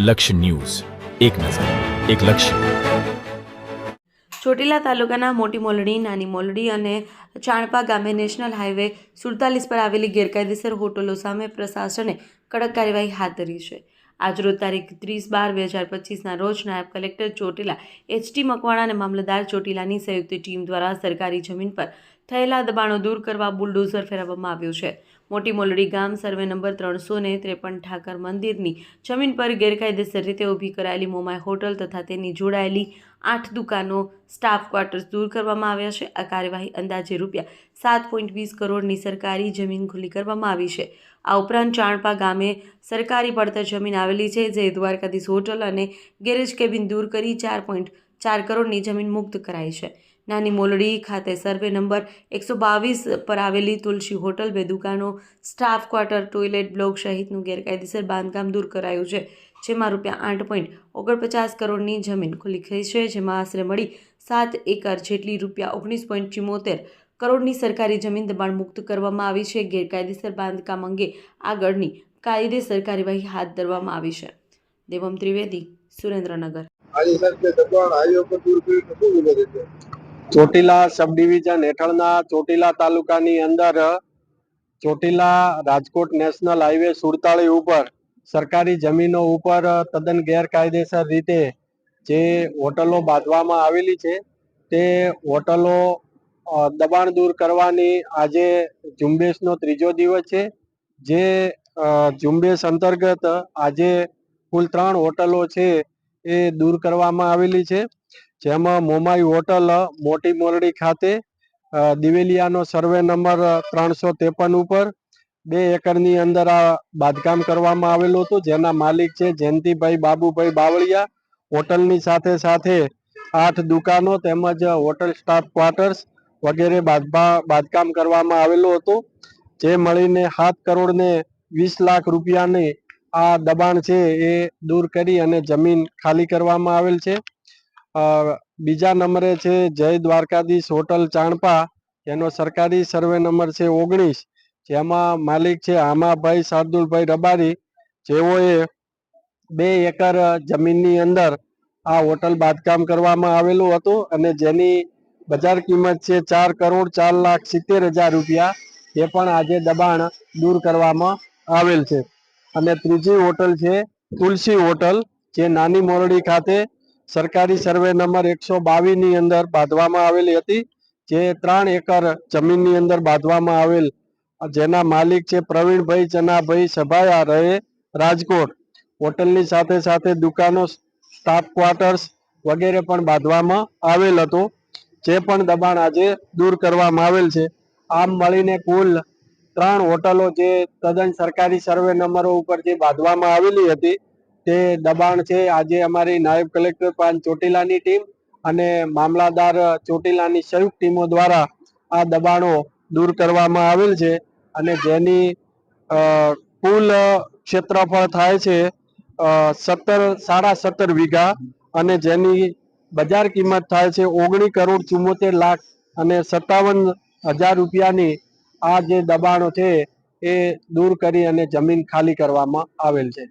લક્ષ્ય ન્યૂઝ, એક નજર, એક લક્ષ્ય. ચોટીલા તાલુકાના મોટી મોલડી, નાની મોલડી અને ચાણપા ગામે નેશનલ હાઈવે 47 પર આવેલી ગેરકાયદેસર હોટલો સામે પ્રશાસને કડક કાર્યવાહી હાથ ધરી છે. આજરોજ તારીખ 30/12/2025ના રોજ નાયબ કલેક્ટર ચોટીલા એચ.ટી. મકવાણા અને મામલતદાર ચોટીલાની સંયુક્ત ટીમ દ્વારા સરકારી જમીન પર થયેલા દબાણો દૂર કરવા બુલડોઝર ફેરવવામાં આવ્યું છે. મોટી મોલડી ગામ સર્વે નંબર 353 ઠાકર મંદિરની જમીન પર ગેરકાયદેસર રીતે ઊભી કરાયેલી મોમાઈ હોટલ તથા તેની જોડાયેલી 8 દુકાનો, સ્ટાફ ક્વાર્ટર્સ દૂર કરવામાં આવ્યા છે. આ કાર્યવાહી અંદાજે ₹7.20 કરોડની સરકારી જમીન ખુલ્લી કરવામાં આવી છે. આ ઉપરાંત ચાણપા ગામે સરકારી પડતર જમીન આવેલી છે, જે દ્વારકાધીશ હોટલ અને ગેરેજ કેબિન દૂર કરી 4.4 કરોડની જમીન મુક્ત કરાઈ છે. નાની મોલડી ખાતે સર્વે નંબર 122 પર આવેલી તુલસી હોટલ, 2 દુકાનો, સ્ટાફ ક્વાર્ટર, ટોયલેટ બ્લોક સહિતનું ગેરકાયદેસર બાંધકામ દૂર કરાયું છે, જેમાં ₹8.49 કરોડની જમીન ખુલ્લી થઈ છે, જેમાં આશરે મળી 7 એકર જેટલી ₹19.74 કરોડની સરકારી જમીન દબાણ મુક્ત કરવામાં આવી છે. ગેરકાયદેસર બાંધકામ અંગે આગળની કાયદેસર કાર્યવાહી હાથ ધરવામાં આવી છે. દેવમ ત્રિવેદી, સુરેન્દ્રનગર. ચોટીલા સબ ડિવિઝન હેઠળના ચોટીલા તાલુકાની અંદર ચોટીલા રાજકોટ નેશનલ હાઈવે 47 ઉપર સરકારી જમીનો ઉપર તદ્દન ગેરકાયદેસર રીતે જે હોટલો બાંધવામાં આવેલી છે, તે હોટલો દબાણ દૂર કરવાની આજે ઝુંબેશનો 3જો દિવસ છે. જે ઝુંબેશ અંતર્ગત આજે કુલ 3 હોટલો છે એ દૂર કરવામાં આવેલી છે, જેમાં મોમાઈ હોટલ મોટી મોરડી ખાતે દિવેલિયાનો સર્વે નંબર 353 ઉપર 2 એકરની અંદર આ બાંધકામ કરવામાં આવેલું હતું, જેના માલિક છે જયંતિભાઈ બાબુભાઈ બાવળિયા. હોટલની સાથે સાથે 8 દુકાનો તેમજ હોટલ સ્ટાફ ક્વાર્ટર્સ વગેરે બાંધકામ કરવામાં આવેલું હતું, જે મળીને 7 કરોડ ને 20 લાખ રૂપિયાની આ દબાણ છે એ દૂર કરી અને જમીન ખાલી કરવામાં આવેલ છે. બીજા નંબરે છે જય દ્વારકાધીશ હોટલ ચાણપા, જેનો સરકારી સર્વે નંબર છે 19, જેમાં માલિક છે આમાભાઈ શાર્દુલભાઈ રબારી, જેઓએ 2 એકર જમીનની અંદર આ હોટલ બાંધકામ કરવામાં આવેલું હતું અને જેની બજાર કિંમત છે ₹4,04,70,000 રૂપિયા. એ પણ આજે દબાણ દૂર કરવામાં આવેલ છે. અને ત્રીજી હોટલ છે તુલસી હોટલ, જે નાની મોરડી ખાતે સરકારી સર્વે નંબર 122 ની અંદર બાંધવામાં આવેલી હતી, જે 3 એકર જમીનની અંદર બાંધવામાં આવેલ, જેના માલિક છે પ્રવીણભાઈ ચનાભાઈ સભાયા, રહે રાજકોટ. હોટલની સાથે સાથે દુકાનો, સ્ટાફ ક્વાર્ટર્સ વગેરે પણ બાંધવામાં આવેલ હતું, જે પણ દબાણ આજે દૂર કરવામાં આવેલ છે. આમ મળીને કુલ 3 હોટલો જે તદ્દન સરકારી સર્વે નંબરો ઉપર જે બાંધવામાં આવેલી હતી, તે દબાણ છે આજે અમારી નાયબ કલેક્ટર ચોટીલાની ટીમ અને મામલતદાર ચોટીલાની સંયુક્ત ટીમો દ્વારા આ દબાણો દૂર કરવામાં આવેલ છે અને જેની કુલ ક્ષેત્રફળ થાય છે 17 વીઘા અને જેની બજાર કિંમત થાય છે 19,74,00,000 અને 57,000 રૂપિયાની. આ જે દબાણો છે એ દૂર કરી અને જમીન ખાલી કરવામાં આવેલ છે.